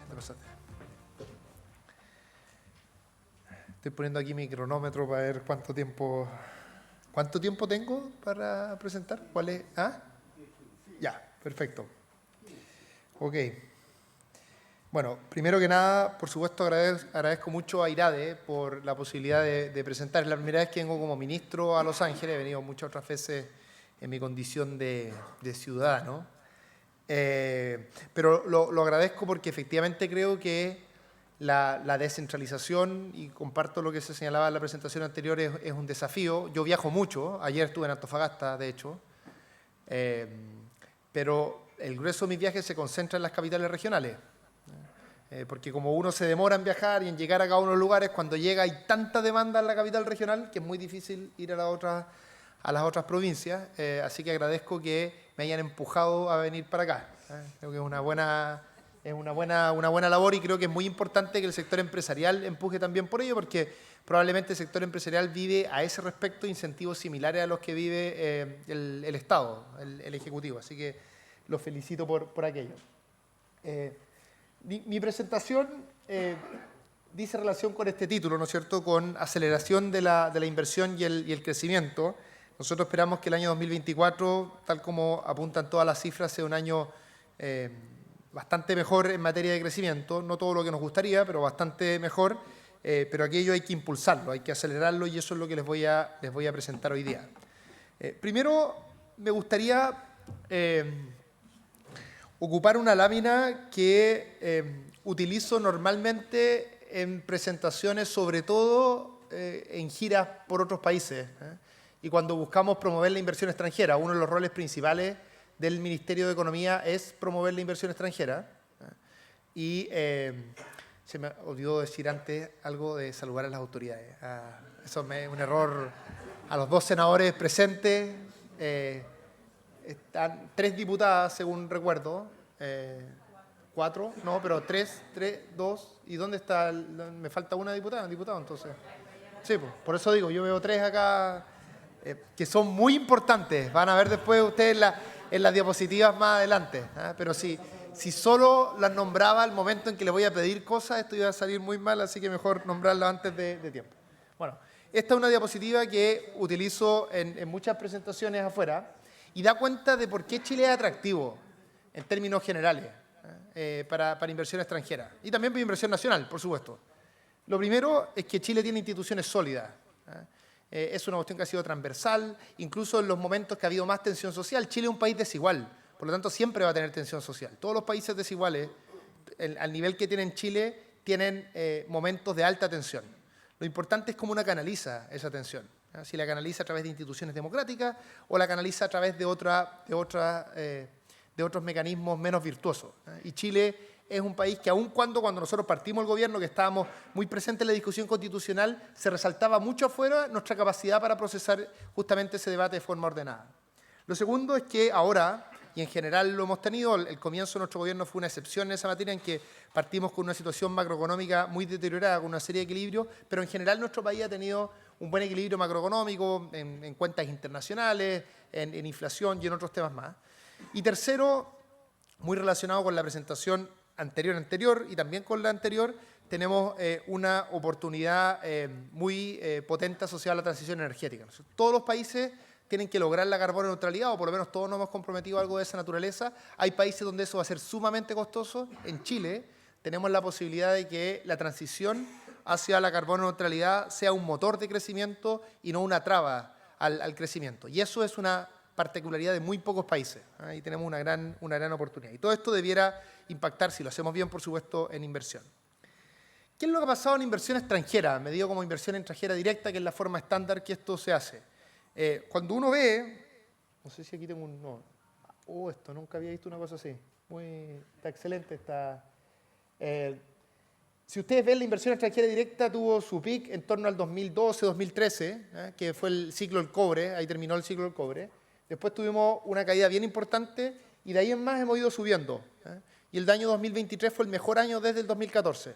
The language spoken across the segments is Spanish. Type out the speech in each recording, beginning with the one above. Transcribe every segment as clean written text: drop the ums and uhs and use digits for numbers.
te pasaste. Estoy poniendo aquí mi cronómetro para ver cuánto tiempo tengo para presentar. ¿Cuál es? ¿Ah? Ya, perfecto. Ok. Bueno, primero que nada, por supuesto, agradezco mucho a Irade por la posibilidad de presentar. Es la primera vez que vengo como ministro a Los Ángeles. He venido muchas otras veces en mi condición de ciudadano. Pero lo agradezco porque efectivamente creo que la descentralización, y comparto lo que se señalaba en la presentación anterior, es un desafío. Yo viajo mucho. Ayer estuve en Antofagasta, de hecho. Pero el grueso de mis viajes se concentra en las capitales regionales. Porque como uno se demora en viajar y en llegar a cada uno de los lugares, cuando llega hay tanta demanda en la capital regional que es muy difícil ir a las otras provincias. Así que agradezco que me hayan empujado a venir para acá. Creo que es una buena labor, y creo que es muy importante que el sector empresarial empuje también por ello, porque probablemente el sector empresarial vive a ese respecto incentivos similares a los que vive el Estado, el Ejecutivo. Así que los felicito por aquello. Mi presentación dice relación con este título, ¿no es cierto?, con aceleración de la inversión y el crecimiento. Nosotros esperamos que el año 2024, tal como apuntan todas las cifras, sea un año bastante mejor en materia de crecimiento. No todo lo que nos gustaría, pero bastante mejor. Pero aquello hay que impulsarlo, hay que acelerarlo, y eso es lo que les voy a presentar hoy día. Primero, me gustaría ocupar una lámina que utilizo normalmente en presentaciones, sobre todo en giras por otros países, y cuando buscamos promover la inversión extranjera. Uno de los roles principales del Ministerio de Economía es promover la inversión extranjera. Y se me olvidó decir antes algo de saludar a las autoridades. Eso es un error. A los dos senadores presentes. Están 3 diputadas, según recuerdo. 4, no, pero 3, 2. ¿Y dónde está? Me falta una diputada, un diputado, entonces. Sí, pues, por eso digo, yo veo 3 acá que son muy importantes. Van a ver después ustedes en las diapositivas más adelante. Pero si solo las nombraba al momento en que les voy a pedir cosas, esto iba a salir muy mal, así que mejor nombrarlas antes de tiempo. Bueno, esta es una diapositiva que utilizo en muchas presentaciones afuera, y da cuenta de por qué Chile es atractivo en términos generales para inversión extranjera, y también para inversión nacional, por supuesto. Lo primero es que Chile tiene instituciones sólidas. Es una cuestión que ha sido transversal, incluso en los momentos que ha habido más tensión social. Chile es un país desigual, por lo tanto siempre va a tener tensión social. Todos los países desiguales, al nivel que tienen Chile, tienen momentos de alta tensión. Lo importante es cómo uno canaliza esa tensión. Si la canaliza a través de instituciones democráticas o la canaliza a través de otros mecanismos menos virtuosos. Y Chile es un país que, aun cuando nosotros partimos el gobierno, que estábamos muy presentes en la discusión constitucional, se resaltaba mucho afuera nuestra capacidad para procesar justamente ese debate de forma ordenada. Lo segundo es que ahora, y en general lo hemos tenido, el comienzo de nuestro gobierno fue una excepción en esa materia, en que partimos con una situación macroeconómica muy deteriorada, con una serie de equilibrios, pero en general nuestro país ha tenido un buen equilibrio macroeconómico en cuentas internacionales, en inflación y en otros temas más. Y tercero, muy relacionado con la presentación anterior y también con la anterior, tenemos una oportunidad muy potente asociada a la transición energética. Todos los países tienen que lograr la carbono neutralidad, o por lo menos todos nos hemos comprometido a algo de esa naturaleza. Hay países donde eso va a ser sumamente costoso. En Chile tenemos la posibilidad de que la transición hacia la carbono neutralidad sea un motor de crecimiento y no una traba al crecimiento. Y eso es una particularidad de muy pocos países. Ahí tenemos una gran oportunidad. Y todo esto debiera impactar, si lo hacemos bien, por supuesto, en inversión. ¿Qué es lo que ha pasado en inversión extranjera? Medido como inversión extranjera directa, que es la forma estándar que esto se hace. Cuando uno ve, no sé si aquí tengo un... No, esto, nunca había visto una cosa así. Está excelente. Si ustedes ven, la inversión extranjera directa tuvo su pic en torno al 2012-2013, que fue el ciclo del cobre, ahí terminó el ciclo del cobre. Después tuvimos una caída bien importante, y de ahí en más hemos ido subiendo. Y el año 2023 fue el mejor año desde el 2014.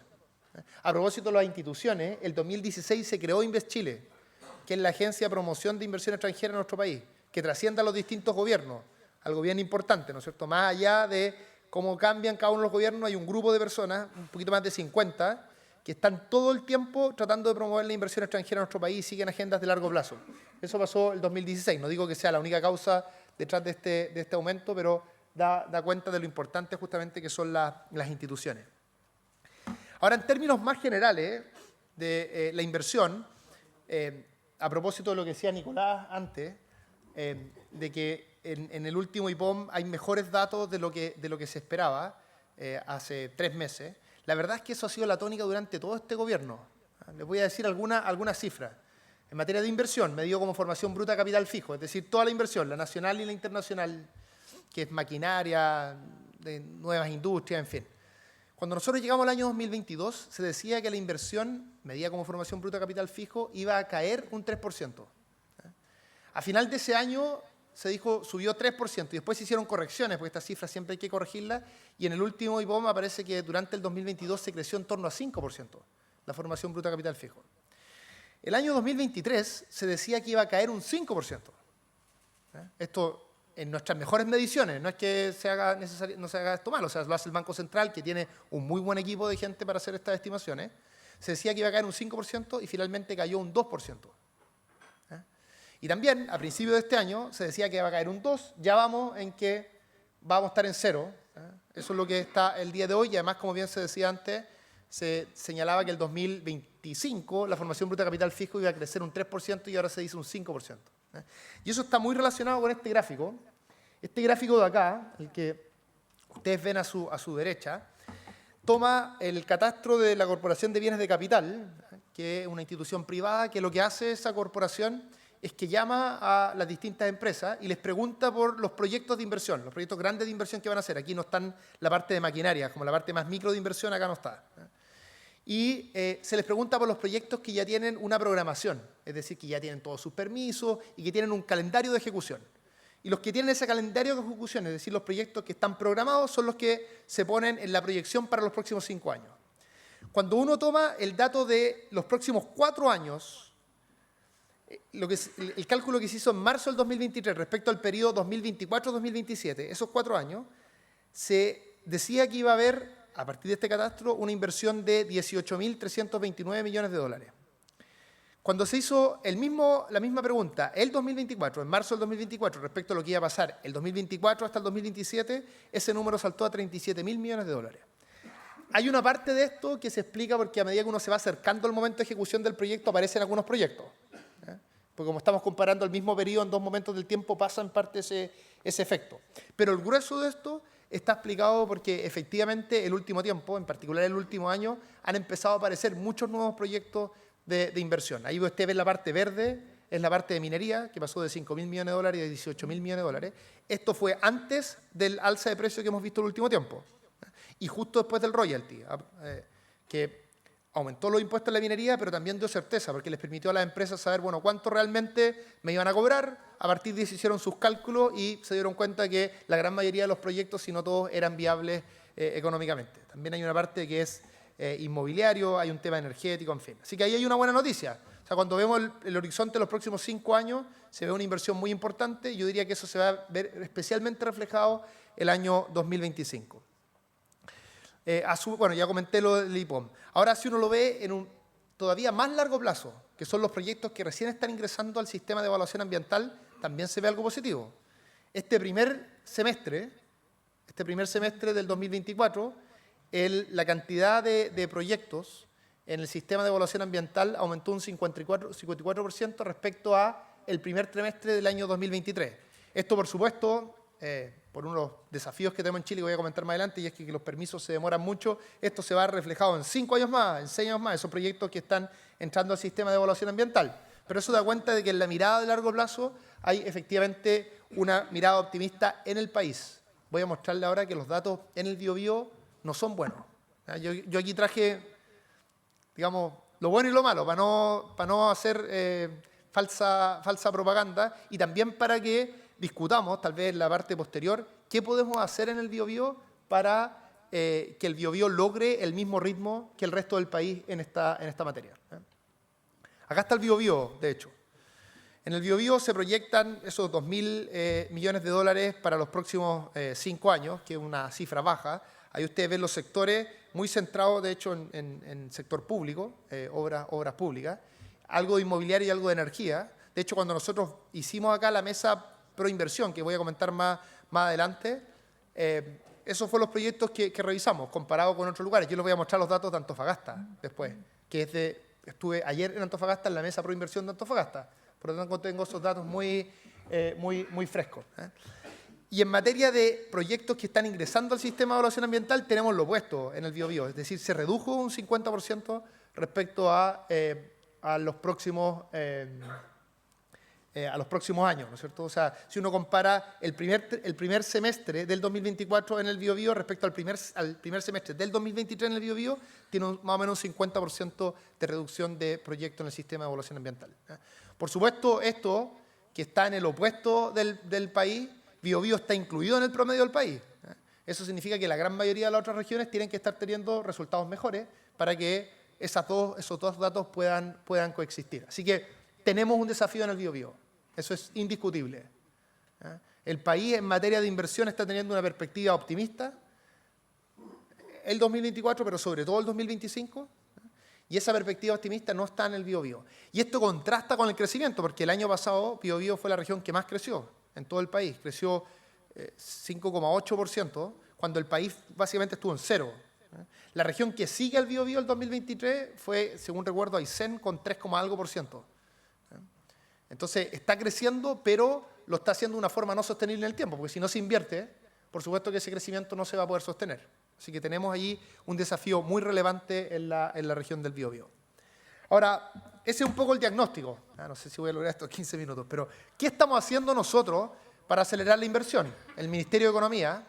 A propósito de las instituciones, el 2016 se creó Invest Chile, que es la agencia de promoción de inversión extranjera en nuestro país, que trasciende a los distintos gobiernos, algo bien importante, ¿no es cierto? Más allá de cómo cambian cada uno de los gobiernos, hay un grupo de personas, un poquito más de 50, que están todo el tiempo tratando de promover la inversión extranjera en nuestro país y siguen agendas de largo plazo. Eso pasó el 2016. No digo que sea la única causa detrás de este aumento, pero da cuenta de lo importante justamente que son las instituciones. Ahora, en términos más generales de la inversión, a propósito de lo que decía Nicolás antes, de que en el último IPOM hay mejores datos de lo que se esperaba hace 3 meses. La verdad es que eso ha sido la tónica durante todo este gobierno. Les voy a decir algunas cifras. En materia de inversión, medido como formación bruta de capital fijo, es decir, toda la inversión, la nacional y la internacional, que es maquinaria, de nuevas industrias, en fin. Cuando nosotros llegamos al año 2022, se decía que la inversión, medida como formación bruta de capital fijo, iba a caer un 3%. A final de ese año se dijo, subió 3%, y después se hicieron correcciones, porque estas cifras siempre hay que corregirlas, y en el último IPOM aparece que durante el 2022 se creció en torno a 5% la formación bruta de capital fijo. El año 2023 se decía que iba a caer un 5%. Esto en nuestras mejores mediciones, no es que no se haga esto mal, o sea, lo hace el Banco Central, que tiene un muy buen equipo de gente para hacer estas estimaciones. Se decía que iba a caer un 5% y finalmente cayó un 2%. Y también, a principios de este año, se decía que iba a caer un 2%, ya vamos en que vamos a estar en 0. Eso es lo que está el día de hoy, y además, como bien se decía antes, se señalaba que el 2025 la formación bruta de capital fijo iba a crecer un 3% y ahora se dice un 5%. Y eso está muy relacionado con este gráfico. Este gráfico de acá, el que ustedes ven a su derecha, toma el catastro de la Corporación de Bienes de Capital, que es una institución privada, que lo que hace esa corporación es que llama a las distintas empresas y les pregunta por los proyectos de inversión, los proyectos grandes de inversión que van a hacer. Aquí no están la parte de maquinaria, como la parte más micro de inversión acá no está. Y se les pregunta por los proyectos que ya tienen una programación, es decir, que ya tienen todos sus permisos y que tienen un calendario de ejecución. Y los que tienen ese calendario de ejecución, es decir, los proyectos que están programados, son los que se ponen en la proyección para los próximos 5 años. Cuando uno toma el dato de los próximos 4 años, el cálculo que se hizo en marzo del 2023 respecto al periodo 2024-2027, esos 4 años, se decía que iba a haber, a partir de este catastro, una inversión de 18.329 millones de dólares. Cuando se hizo la misma pregunta, el 2024, en marzo del 2024, respecto a lo que iba a pasar el 2024 hasta el 2027, ese número saltó a 37.000 millones de dólares. Hay una parte de esto que se explica porque a medida que uno se va acercando al momento de ejecución del proyecto, aparecen algunos proyectos. Porque como estamos comparando el mismo periodo en 2 momentos del tiempo, pasa en parte ese efecto. Pero el grueso de esto está explicado porque efectivamente el último tiempo, en particular el último año, han empezado a aparecer muchos nuevos proyectos de inversión. Ahí usted ve la parte verde, es la parte de minería, que pasó de 5.000 millones de dólares y de 18.000 millones de dólares. Esto fue antes del alza de precio que hemos visto el último tiempo. Y justo después del royalty, que aumentó los impuestos en la minería, pero también dio certeza, porque les permitió a las empresas saber, bueno, cuánto realmente me iban a cobrar. A partir de eso hicieron sus cálculos y se dieron cuenta que la gran mayoría de los proyectos, si no todos, eran viables económicamente. También hay una parte que es inmobiliario, hay un tema energético, en fin. Así que ahí hay una buena noticia. O sea, cuando vemos el horizonte de los próximos 5 años, se ve una inversión muy importante. Yo diría que eso se va a ver especialmente reflejado el año 2025. Bueno, ya comenté lo del IPOM. Ahora, si uno lo ve en un todavía más largo plazo, que son los proyectos que recién están ingresando al sistema de evaluación ambiental, también se ve algo positivo. Este primer semestre del 2024, la cantidad de proyectos en el sistema de evaluación ambiental aumentó un 54% respecto al primer trimestre del año 2023. Esto, por supuesto, por unos desafíos que tenemos en Chile, que voy a comentar más adelante, y es que los permisos se demoran mucho. Esto se va a ver reflejado en 5 años más, en 6 años más, esos proyectos que están entrando al sistema de evaluación ambiental. Pero eso da cuenta de que en la mirada de largo plazo hay efectivamente una mirada optimista en el país. Voy a mostrarle ahora que los datos en el Biobío no son buenos. Yo aquí traje, digamos, lo bueno y lo malo, para no hacer falsa propaganda, y también para que discutamos, tal vez en la parte posterior, qué podemos hacer en el Biobío para que el Biobío logre el mismo ritmo que el resto del país en esta materia. Acá está el Biobío, de hecho. En el Biobío se proyectan esos 2.000 millones de dólares para los próximos 5 años, que es una cifra baja. Ahí ustedes ven los sectores muy centrados, de hecho, en sector público, obras públicas, algo de inmobiliario y algo de energía. De hecho, cuando nosotros hicimos acá la mesa pro inversión, que voy a comentar más adelante, esos fueron los proyectos que revisamos, comparado con otros lugares. Yo les voy a mostrar los datos de Antofagasta después, estuve ayer en Antofagasta en la mesa pro inversión de Antofagasta. Por lo tanto, tengo esos datos muy frescos. Y en materia de proyectos que están ingresando al sistema de evaluación ambiental, tenemos lo opuesto en el Biobío. Es decir, se redujo un 50% respecto a los próximos años, ¿no es cierto? O sea, si uno compara el primer semestre del 2024 en el Biobío respecto al primer semestre del 2023 en el Biobío, tiene más o menos un 50% de reducción de proyectos en el sistema de evaluación ambiental. Por supuesto, esto que está en el opuesto del país, Biobío está incluido en el promedio del país. Eso significa que la gran mayoría de las otras regiones tienen que estar teniendo resultados mejores para que esos dos datos puedan coexistir. Así que tenemos un desafío en el Biobío. Eso es indiscutible. El país en materia de inversión está teniendo una perspectiva optimista el 2024, pero sobre todo el 2025. Y esa perspectiva optimista no está en el Biobío. Y esto contrasta con el crecimiento, porque el año pasado Biobío fue la región que más creció en todo el país. Creció 5,8%, cuando el país básicamente estuvo en cero. La región que sigue al Biobío el 2023 fue, según recuerdo, Aysén con 3, algo por ciento. Entonces, está creciendo, pero lo está haciendo de una forma no sostenible en el tiempo, porque si no se invierte, por supuesto que ese crecimiento no se va a poder sostener. Así que tenemos allí un desafío muy relevante en la región del Biobío. Ahora, ese es un poco el diagnóstico. No sé si voy a lograr estos 15 minutos, pero ¿qué estamos haciendo nosotros para acelerar la inversión? El Ministerio de Economía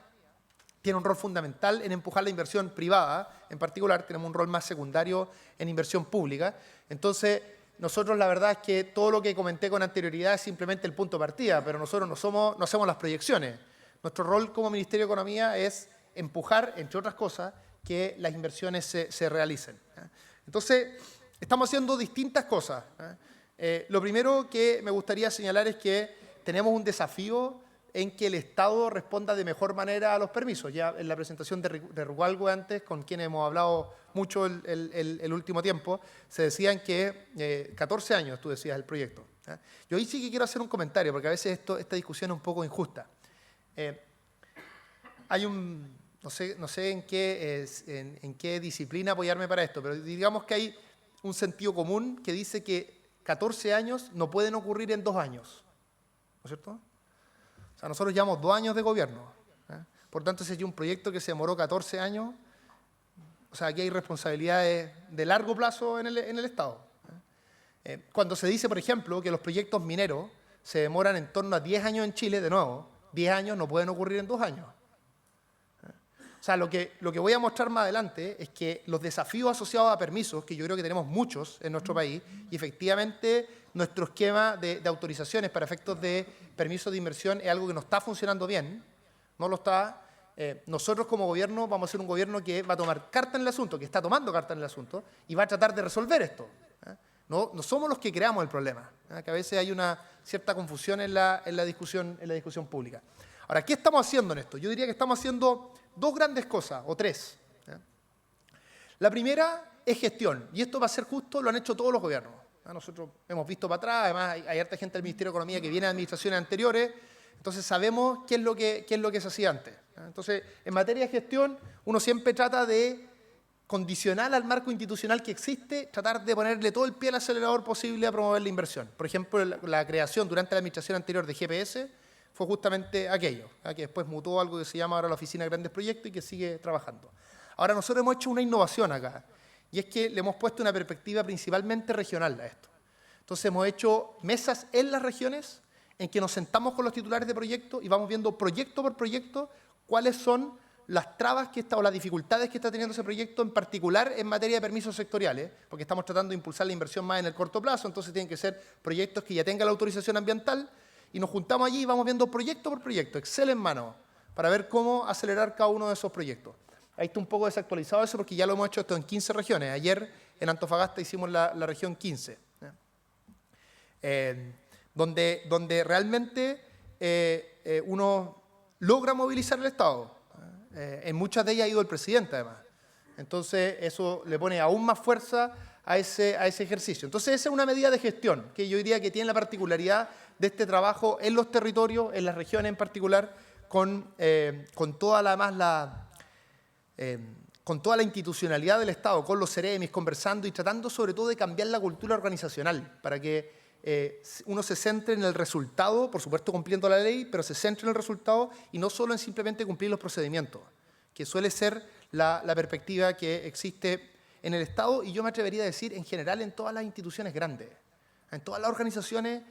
tiene un rol fundamental en empujar la inversión privada. En particular, tenemos un rol más secundario en inversión pública. Entonces, nosotros la verdad es que todo lo que comenté con anterioridad es simplemente el punto de partida, pero nosotros no hacemos las proyecciones. Nuestro rol como Ministerio de Economía es empujar, entre otras cosas, que las inversiones se realicen. Entonces, estamos haciendo distintas cosas. Lo primero que me gustaría señalar es que tenemos un desafío en que el Estado responda de mejor manera a los permisos. Ya en la presentación de Rualgo antes, con quien hemos hablado mucho el último tiempo, se decían que 14 años, tú decías, el proyecto. Yo ahí sí que quiero hacer un comentario, porque a veces esta discusión es un poco injusta. Hay no sé en qué disciplina apoyarme para esto, pero digamos que hay un sentido común que dice que 14 años no pueden ocurrir en 2 años. ¿No es cierto? O sea, nosotros llevamos 2 años de gobierno. Por tanto, si hay un proyecto que se demoró 14 años, o sea, aquí hay responsabilidades de largo plazo en el Estado. Cuando se dice, por ejemplo, que los proyectos mineros se demoran en torno a 10 años en Chile, de nuevo, 10 años no pueden ocurrir en 2 años. O sea, lo que voy a mostrar más adelante es que los desafíos asociados a permisos, que yo creo que tenemos muchos en nuestro país, y efectivamente nuestro esquema de autorizaciones para efectos de permisos de inversión es algo que no está funcionando bien, no lo está. Nosotros como gobierno vamos a ser un gobierno que va a tomar carta en el asunto, que está tomando carta en el asunto, y va a tratar de resolver esto. No somos los que creamos el problema, que a veces hay una cierta confusión en la discusión pública. Ahora, ¿qué estamos haciendo en esto? Yo diría que estamos haciendo 2 grandes cosas, o 3. La primera es gestión, y esto va a ser justo, lo han hecho todos los gobiernos. Nosotros hemos visto para atrás, además hay harta gente del Ministerio de Economía que viene de administraciones anteriores, entonces sabemos qué es lo que se hacía antes. Entonces, en materia de gestión, uno siempre trata de, condicional al marco institucional que existe, tratar de ponerle todo el pie al acelerador posible a promover la inversión. Por ejemplo, la creación durante la administración anterior de GPS fue justamente aquello, que después mutó algo que se llama ahora la Oficina de Grandes Proyectos y que sigue trabajando. Ahora, nosotros hemos hecho una innovación acá, y es que le hemos puesto una perspectiva principalmente regional a esto. Entonces, hemos hecho mesas en las regiones en que nos sentamos con los titulares de proyectos y vamos viendo proyecto por proyecto cuáles son las trabas o las dificultades que está teniendo ese proyecto, en particular en materia de permisos sectoriales, porque estamos tratando de impulsar la inversión más en el corto plazo, entonces tienen que ser proyectos que ya tengan la autorización ambiental, y nos juntamos allí y vamos viendo proyecto por proyecto, Excel en mano, para ver cómo acelerar cada uno de esos proyectos. Ahí está un poco desactualizado eso porque ya lo hemos hecho esto en 15 regiones. Ayer en Antofagasta hicimos la región 15. donde realmente uno logra movilizar el Estado. En muchas de ellas ha ido el presidente, además. Entonces, eso le pone aún más fuerza a ese ejercicio. Entonces, esa es una medida de gestión que yo diría que tiene la particularidad de este trabajo en los territorios, en las regiones en particular, con toda la institucionalidad del Estado, con los CEREMIs, conversando y tratando sobre todo de cambiar la cultura organizacional para que uno se centre en el resultado, por supuesto cumpliendo la ley, pero se centre en el resultado y no solo en simplemente cumplir los procedimientos, que suele ser la perspectiva que existe en el Estado y yo me atrevería a decir en general en todas las instituciones grandes. En todas las organizaciones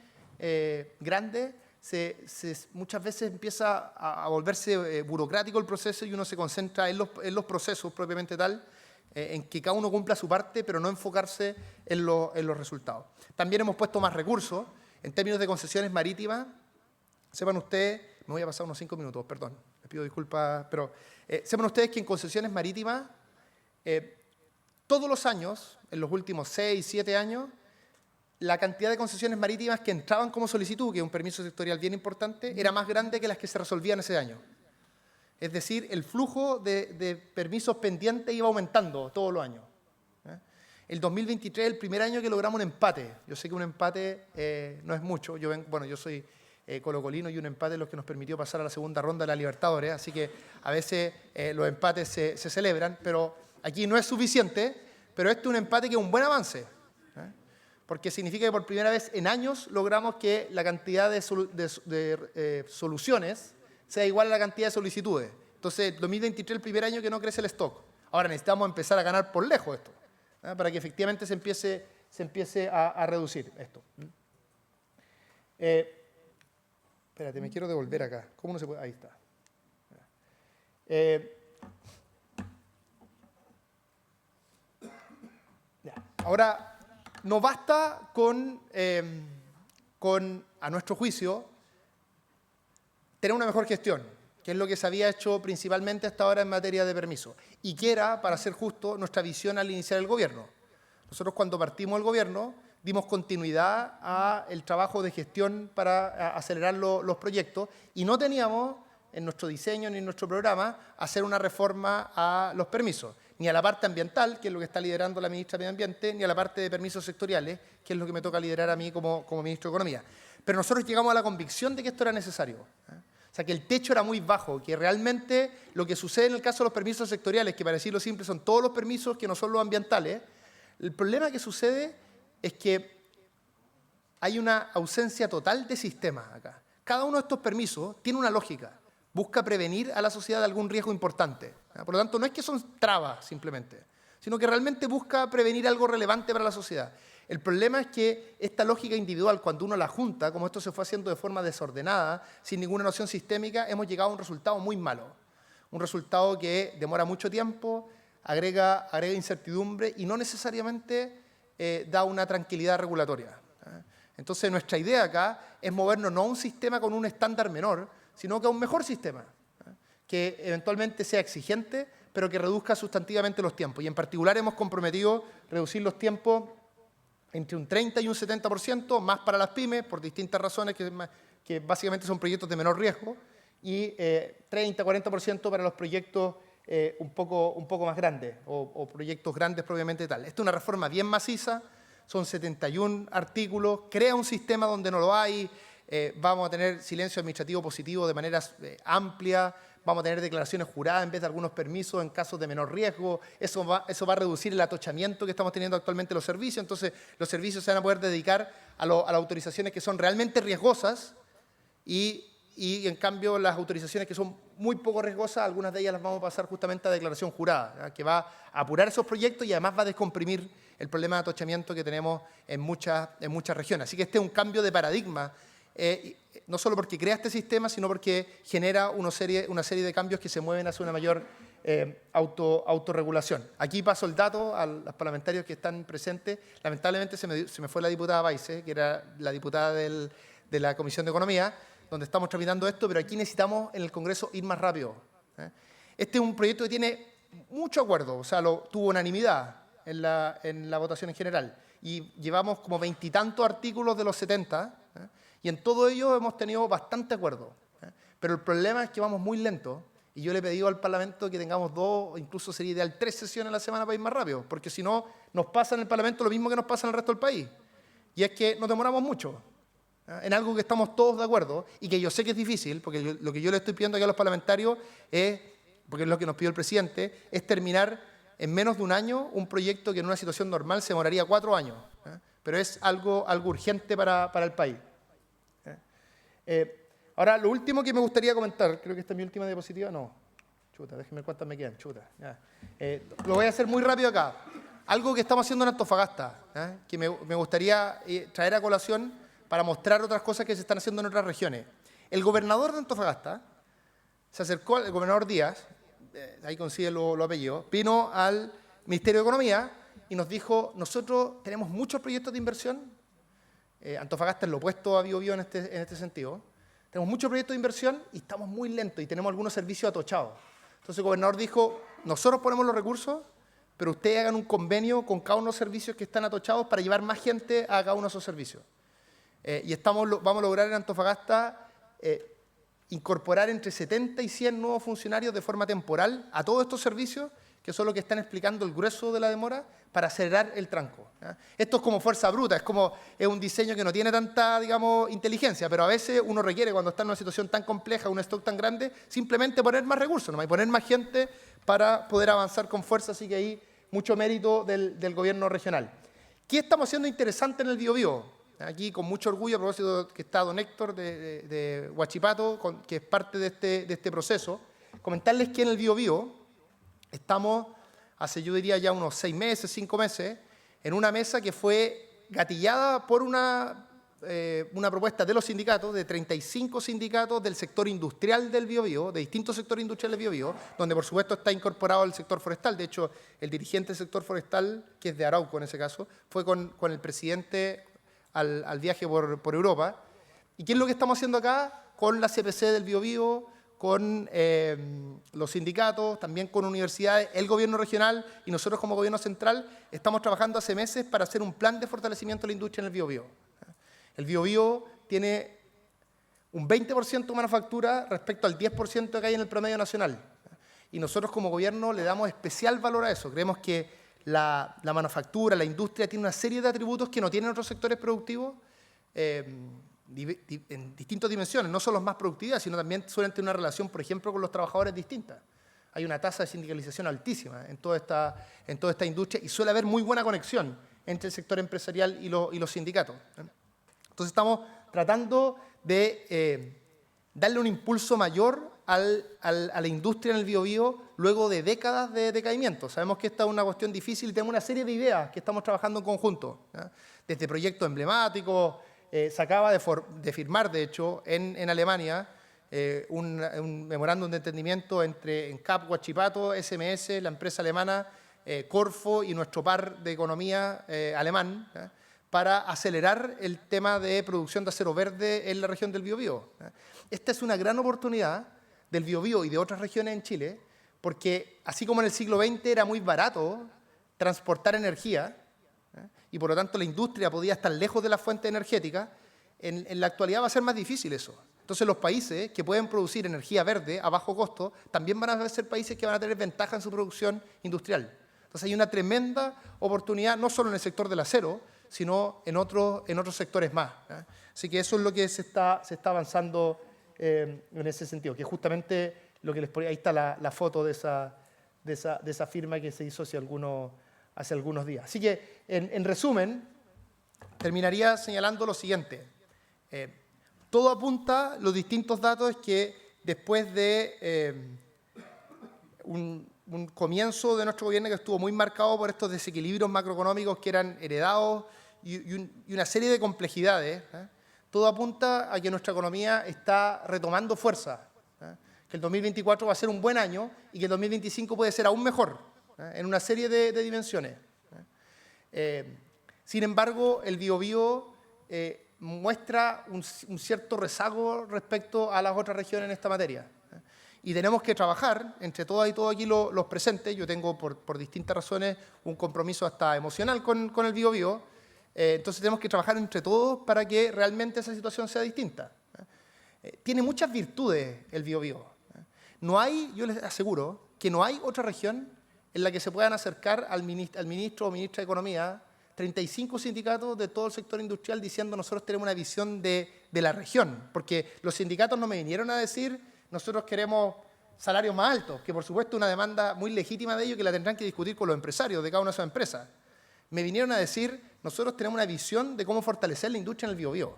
grandes muchas veces empieza a volverse burocrático el proceso y uno se concentra en los procesos propiamente tal, en que cada uno cumpla su parte, pero no enfocarse en los resultados. También hemos puesto más recursos en términos de concesiones marítimas. Sepan ustedes, me voy a pasar unos 5 minutos, perdón, les pido disculpas, pero sepan ustedes que en concesiones marítimas, todos los años, en los últimos 6, 7 años, la cantidad de concesiones marítimas que entraban como solicitud, que es un permiso sectorial bien importante, era más grande que las que se resolvían ese año. Es decir, el flujo de permisos pendientes iba aumentando todos los años. El 2023 es el primer año que logramos un empate. Yo sé que un empate no es mucho. Yo soy colocolino y un empate es lo que nos permitió pasar a la segunda ronda de la Libertadores, así que a veces los empates se celebran, pero aquí no es suficiente, pero este es un empate que es un buen avance. Porque significa que por primera vez en años logramos que la cantidad de soluciones sea igual a la cantidad de solicitudes. Entonces, 2023 es el primer año que no crece el stock. Ahora necesitamos empezar a ganar por lejos esto, para que efectivamente se empiece a reducir esto. Espérate, me quiero devolver acá. ¿Cómo no se puede? Ahí está. Ahora, no basta con, a nuestro juicio, tener una mejor gestión, que es lo que se había hecho principalmente hasta ahora en materia de permiso, y que era, para ser justo, nuestra visión al iniciar el gobierno. Nosotros cuando partimos el gobierno dimos continuidad al trabajo de gestión para acelerar los proyectos y no teníamos en nuestro diseño ni en nuestro programa hacer una reforma a los permisos, ni a la parte ambiental, que es lo que está liderando la ministra de Medio Ambiente, ni a la parte de permisos sectoriales, que es lo que me toca liderar a mí como ministro de Economía. Pero nosotros llegamos a la convicción de que esto era necesario. O sea, que el techo era muy bajo, que realmente lo que sucede en el caso de los permisos sectoriales, que para decirlo simple son todos los permisos que no son los ambientales, el problema que sucede es que hay una ausencia total de sistema acá. Cada uno de estos permisos tiene una lógica, busca prevenir a la sociedad de algún riesgo importante. Por lo tanto, no es que son trabas simplemente, sino que realmente busca prevenir algo relevante para la sociedad. El problema es que esta lógica individual, cuando uno la junta, como esto se fue haciendo de forma desordenada, sin ninguna noción sistémica, hemos llegado a un resultado muy malo. Un resultado que demora mucho tiempo, agrega incertidumbre y no necesariamente da una tranquilidad regulatoria. Entonces, nuestra idea acá es movernos no a un sistema con un estándar menor, sino que a un mejor sistema, que eventualmente sea exigente, pero que reduzca sustantivamente los tiempos. Y en particular hemos comprometido reducir los tiempos entre un 30 y un 70%, más para las pymes, por distintas razones, que básicamente son proyectos de menor riesgo, y 30-40% para los proyectos un poco más grandes, o proyectos grandes propiamente tal. Esta es una reforma bien maciza, son 71 artículos, crea un sistema donde no lo hay, vamos a tener silencio administrativo positivo de manera amplia, vamos a tener declaraciones juradas en vez de algunos permisos en casos de menor riesgo, eso va a reducir el atochamiento que estamos teniendo actualmente en los servicios, entonces los servicios se van a poder dedicar a las autorizaciones que son realmente riesgosas y en cambio las autorizaciones que son muy poco riesgosas, algunas de ellas las vamos a pasar justamente a declaración jurada, que va a apurar esos proyectos y además va a descomprimir el problema de atochamiento que tenemos en muchas regiones. Así que este es un cambio de paradigma, no solo porque crea este sistema, sino porque genera una serie de cambios que se mueven hacia una mayor autorregulación. Aquí paso el dato a los parlamentarios que están presentes. Lamentablemente se me fue la diputada Baise, que era la diputada de la Comisión de Economía, donde estamos tramitando esto, pero aquí necesitamos en el Congreso ir más rápido. Este es un proyecto que tiene mucho acuerdo, o sea, tuvo unanimidad en la votación en general, y llevamos como 20 y tantos artículos de los 70, Y en todo ello hemos tenido bastante acuerdo. Pero el problema es que vamos muy lento. Y yo le he pedido al Parlamento que tengamos 2, o incluso sería ideal 3 sesiones a la semana para ir más rápido. Porque si no, nos pasa en el Parlamento lo mismo que nos pasa en el resto del país. Y es que nos demoramos mucho en algo que estamos todos de acuerdo y que yo sé que es difícil, porque lo que yo le estoy pidiendo aquí a los parlamentarios es, porque es lo que nos pidió el presidente, es terminar en menos de un año un proyecto que en una situación normal se demoraría 4 años. Pero es algo urgente para el país. Ahora, lo último que me gustaría comentar, creo que esta es mi última diapositiva, no, chuta, déjenme ver cuántas me quedan, chuta. Ya. Lo voy a hacer muy rápido acá. Algo que estamos haciendo en Antofagasta, que me gustaría traer a colación para mostrar otras cosas que se están haciendo en otras regiones. El gobernador de Antofagasta se acercó, el gobernador Díaz, ahí consigue lo apellido, vino al Ministerio de Economía y nos dijo, nosotros tenemos muchos proyectos de inversión, Antofagasta es lo opuesto a Biobío en este sentido, tenemos muchos proyectos de inversión y estamos muy lentos y tenemos algunos servicios atochados. Entonces el gobernador dijo, nosotros ponemos los recursos, pero ustedes hagan un convenio con cada uno de los servicios que están atochados para llevar más gente a cada uno de esos servicios. Y vamos a lograr en Antofagasta incorporar entre 70 y 100 nuevos funcionarios de forma temporal a todos estos servicios, que son los que están explicando el grueso de la demora, para acelerar el tranco. Esto es como fuerza bruta, es un diseño que no tiene tanta, digamos, inteligencia, pero a veces uno requiere, cuando está en una situación tan compleja, un stock tan grande, simplemente poner más recursos, ¿no? Y poner más gente para poder avanzar con fuerza, así que ahí mucho mérito del gobierno regional. ¿Qué estamos haciendo interesante en el Biobío? Aquí con mucho orgullo, a propósito que está don Héctor de Huachipato, que es parte de este proceso, comentarles que en el Biobío estamos, hace yo diría ya unos 6 meses, 5 meses, en una mesa que fue gatillada por una propuesta de los sindicatos, de 35 sindicatos del sector industrial del Biobío, de distintos sectores industriales del Biobío, donde por supuesto está incorporado el sector forestal. De hecho, el dirigente del sector forestal, que es de Arauco en ese caso, fue con el presidente al viaje por Europa. ¿Y qué es lo que estamos haciendo acá? Con la CPC del Biobío, con los sindicatos, también con universidades, el gobierno regional y nosotros como gobierno central estamos trabajando hace meses para hacer un plan de fortalecimiento de la industria en el Biobío. El Biobío tiene un 20% de manufactura respecto al 10% que hay en el promedio nacional. Y nosotros como gobierno le damos especial valor a eso. Creemos que la manufactura, la industria tiene una serie de atributos que no tienen otros sectores productivos en distintas dimensiones. No solo más productividad, sino también suelen tener una relación, por ejemplo, con los trabajadores distinta. Hay una tasa de sindicalización altísima en toda esta industria y suele haber muy buena conexión entre el sector empresarial y los sindicatos. Entonces estamos tratando de darle un impulso mayor a la industria en el Biobío luego de décadas de decaimiento. Sabemos que esta es una cuestión difícil y tenemos una serie de ideas que estamos trabajando en conjunto. Desde proyectos emblemáticos, se acaba de firmar, de hecho, en Alemania, un memorándum de entendimiento entre ENCAP, Huachipato, SMS, la empresa alemana, Corfo y nuestro par de economía alemán, para acelerar el tema de producción de acero verde en la región del Biobío. Esta es una gran oportunidad del Biobío y de otras regiones en Chile, porque así como en el siglo XX era muy barato transportar energía, y por lo tanto la industria podía estar lejos de las fuentes energéticas, en la actualidad va a ser más difícil eso. Entonces los países que pueden producir energía verde a bajo costo también van a ser países que van a tener ventaja en su producción industrial. Entonces hay una tremenda oportunidad, no solo en el sector del acero, sino en otros sectores más. Así que eso es lo que se está avanzando en ese sentido, que justamente lo que les ponía, ahí está la foto de esa firma que se hizo hace algunos días. Así que, en resumen, terminaría señalando lo siguiente. Todo apunta, los distintos datos, es que después de un comienzo de nuestro gobierno que estuvo muy marcado por estos desequilibrios macroeconómicos que eran heredados y una serie de complejidades, todo apunta a que nuestra economía está retomando fuerza, que el 2024 va a ser un buen año y que el 2025 puede ser aún mejor, en una serie de dimensiones. Sin embargo, el Biobío muestra un cierto rezago respecto a las otras regiones en esta materia. Y tenemos que trabajar entre todas y todos aquí los presentes. Yo tengo, por distintas razones, un compromiso hasta emocional con el Biobío, Entonces tenemos que trabajar entre todos para que realmente esa situación sea distinta. Tiene muchas virtudes el Biobío. No hay, yo les aseguro, que no hay otra región en la que se puedan acercar al ministro o ministra de Economía 35 sindicatos de todo el sector industrial diciendo nosotros tenemos una visión de la región. Porque los sindicatos no me vinieron a decir nosotros queremos salarios más altos, que por supuesto es una demanda muy legítima de ellos que la tendrán que discutir con los empresarios de cada una de esas empresas. Me vinieron a decir nosotros tenemos una visión de cómo fortalecer la industria en el Biobío.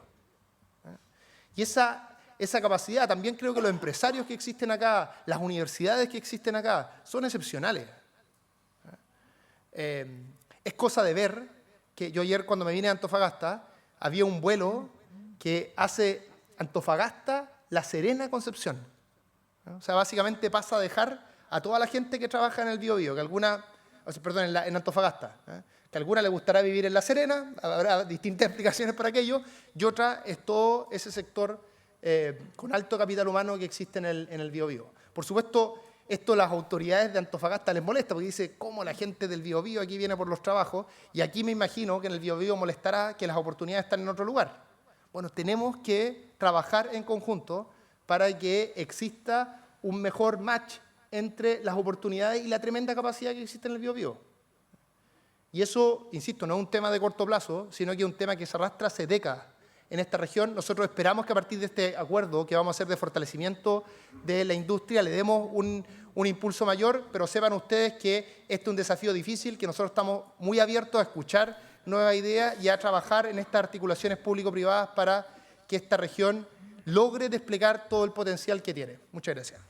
Y esa capacidad, también creo que los empresarios que existen acá, las universidades que existen acá, son excepcionales. Es cosa de ver que yo ayer cuando me vine a Antofagasta, había un vuelo que hace Antofagasta, La Serena, Concepción. O sea, básicamente pasa a dejar a toda la gente que trabaja en el Biobío, que en Antofagasta, que a alguna le gustará vivir en La Serena, habrá distintas explicaciones para aquello, y otra es todo ese sector con alto capital humano que existe en el Biobío. Por supuesto, esto a las autoridades de Antofagasta les molesta, porque dice, ¿cómo la gente del Biobío aquí viene por los trabajos? Y aquí me imagino que en el Biobío molestará que las oportunidades están en otro lugar. Bueno, tenemos que trabajar en conjunto para que exista un mejor match entre las oportunidades y la tremenda capacidad que existe en el Biobío. Y eso, insisto, no es un tema de corto plazo, sino que es un tema que se arrastra hace décadas en esta región. Nosotros esperamos que a partir de este acuerdo que vamos a hacer de fortalecimiento de la industria le demos un impulso mayor, pero sepan ustedes que este es un desafío difícil, que nosotros estamos muy abiertos a escuchar nuevas ideas y a trabajar en estas articulaciones público-privadas para que esta región logre desplegar todo el potencial que tiene. Muchas gracias.